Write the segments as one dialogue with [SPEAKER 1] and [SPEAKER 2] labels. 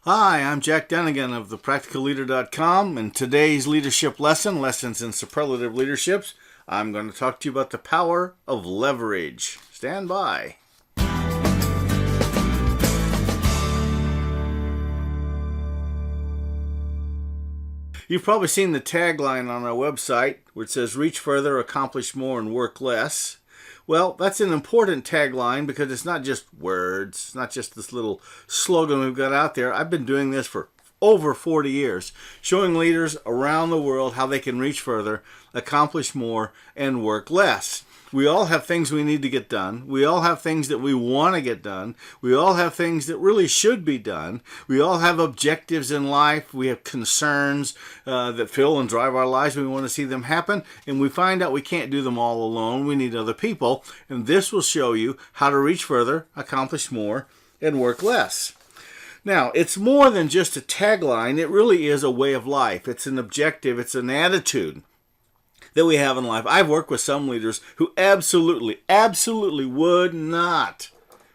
[SPEAKER 1] Hi, I'm Jack Dunigan of thepracticalleader.com, and today's leadership lesson, Lessons in Superlative Leaderships, I'm going to talk to you about the power of leverage. Stand by. You've probably seen the tagline on our website where it says, reach further, accomplish more, and work less. Well, that's an important tagline because it's not just words. It's not just this little slogan we've got out there. I've been doing this for over 40 years, showing leaders around the world how they can reach further, accomplish more, and work less. We all have things we need to get done. We all have things that we want to get done. We all have things that really should be done. We all have objectives in life. We have concerns that fill and drive our lives. We want to see them happen, and we find out we can't do them all alone. We need other people, and this will show you how to reach further, accomplish more, and work less. Now, it's more than just a tagline. It really is a way of life. It's an objective. It's an attitude that we have in life. I've worked with some leaders who absolutely would not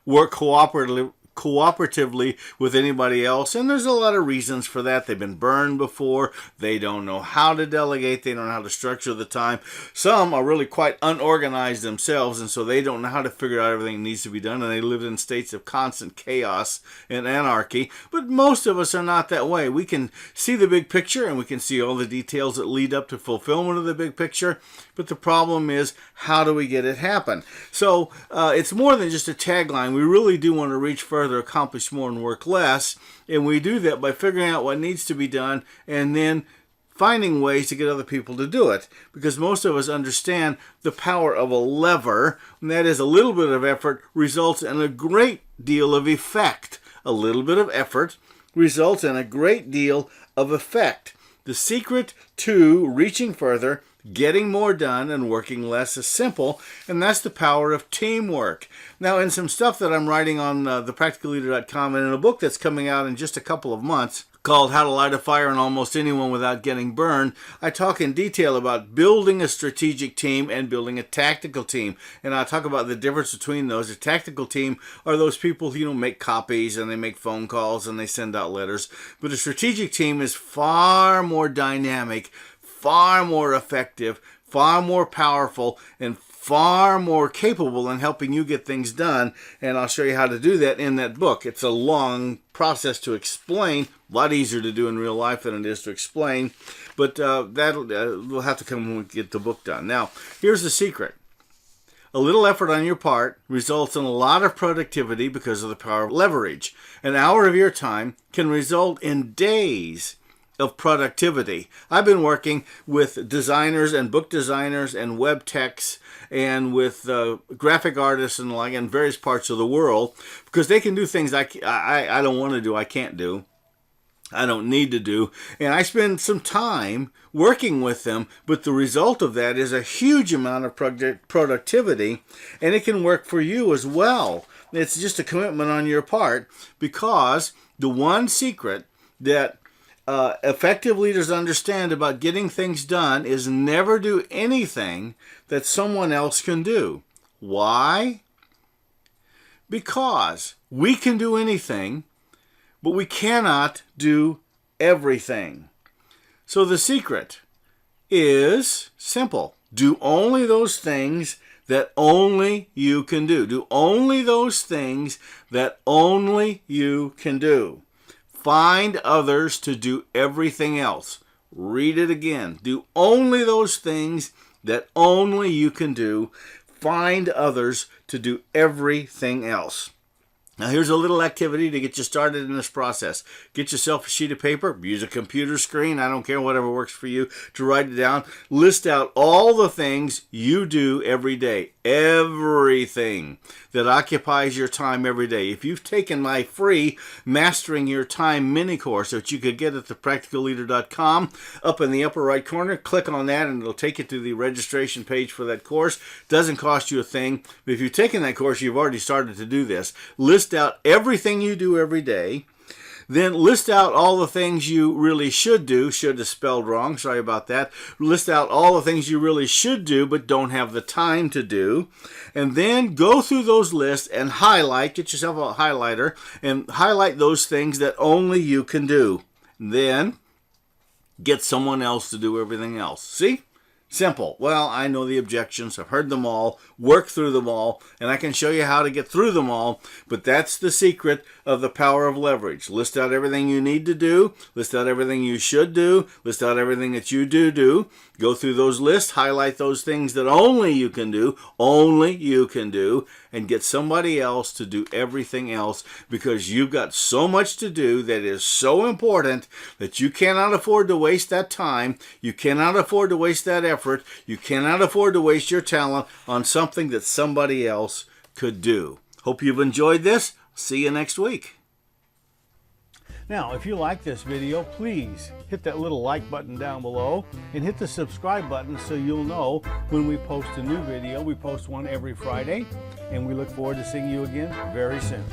[SPEAKER 1] work cooperatively with anybody else, and there's a lot of reasons for that. They've been burned before. They don't know how to delegate. They don't know how to structure the time. Some are really quite unorganized themselves, and so they don't know how to figure out everything that needs to be done, and they live in states of constant chaos and anarchy. But most of us are not that way. We can see the big picture, and we can see all the details that lead up to fulfillment of the big picture, but the problem is, how do we get it happen? So it's more than just a tagline. We really do want to reach further, accomplish more, and work less, and we do that by figuring out what needs to be done and then finding ways to get other people to do it, because most of us understand the power of a lever, and that is a little bit of effort results in a great deal of effect. A little bit of effort results in a great deal of effect. The secret to reaching further, getting more done, and working less is simple, and that's the power of teamwork. Now, in some stuff that I'm writing on thepracticalleader.com and in a book that's coming out in just a couple of months called How to Light a Fire in Almost Anyone Without Getting Burned, I talk in detail about building a strategic team and building a tactical team. And I talk about the difference between those. A tactical team are those people who make copies and they make phone calls and they send out letters. But a strategic team is far more dynamic, far more effective, far more powerful, and far more capable in helping you get things done. And I'll show you how to do that in that book. It's a long process to explain, a lot easier to do in real life than it is to explain, but we'll have to come when we get the book done. Now, here's the secret. A little effort on your part results in a lot of productivity because of the power of leverage. An hour of your time can result in days of productivity. I've been working with designers and book designers and web techs and with graphic artists and like in various parts of the world, because they can do things I don't want to do, I can't do, I don't need to do, and I spend some time working with them, but the result of that is a huge amount of productivity, and it can work for you as well. It's just a commitment on your part, because the one secret that effective leaders understand about getting things done is never do anything that someone else can do. Why? Because we can do anything, but we cannot do everything. So the secret is simple. Do only those things that only you can do. Do only those things that only you can do. Find others to do everything else. Read it again. Do only those things that only you can do. Find others to do everything else. Now, here's a little activity to get you started in this process. Get yourself a sheet of paper, use a computer screen, I don't care, whatever works for you, to write it down. List out all the things you do every day. Everything that occupies your time every day. If you've taken my free Mastering Your Time mini course that you could get at thepracticalleader.com, up in the upper right corner, click on that and it'll take you to the registration page for that course. Doesn't cost you a thing, but if you've taken that course, you've already started to do this. List out everything you do every day. Then list out all the things you really should do. Should is spelled wrong, sorry about that. List out all the things you really should do but don't have the time to do. And then go through those lists and highlight, get yourself a highlighter, and highlight those things that only you can do. Then get someone else to do everything else. See? Simple. Well, I know the objections. I've heard them all, worked through them all, and I can show you how to get through them all. But that's the secret of the power of leverage. List out everything you need to do. List out everything you should do. List out everything that you do. Go through those lists. Highlight those things that only you can do, and get somebody else to do everything else, because you've got so much to do that is so important that you cannot afford to waste that time. You cannot afford to waste that effort. You cannot afford to waste your talent on something that somebody else could do. Hope you've enjoyed this. See you next week. Now, if you like this video, please hit that little like button down below and hit the subscribe button so you'll know when we post a new video. We post one every Friday, and we look forward to seeing you again very soon.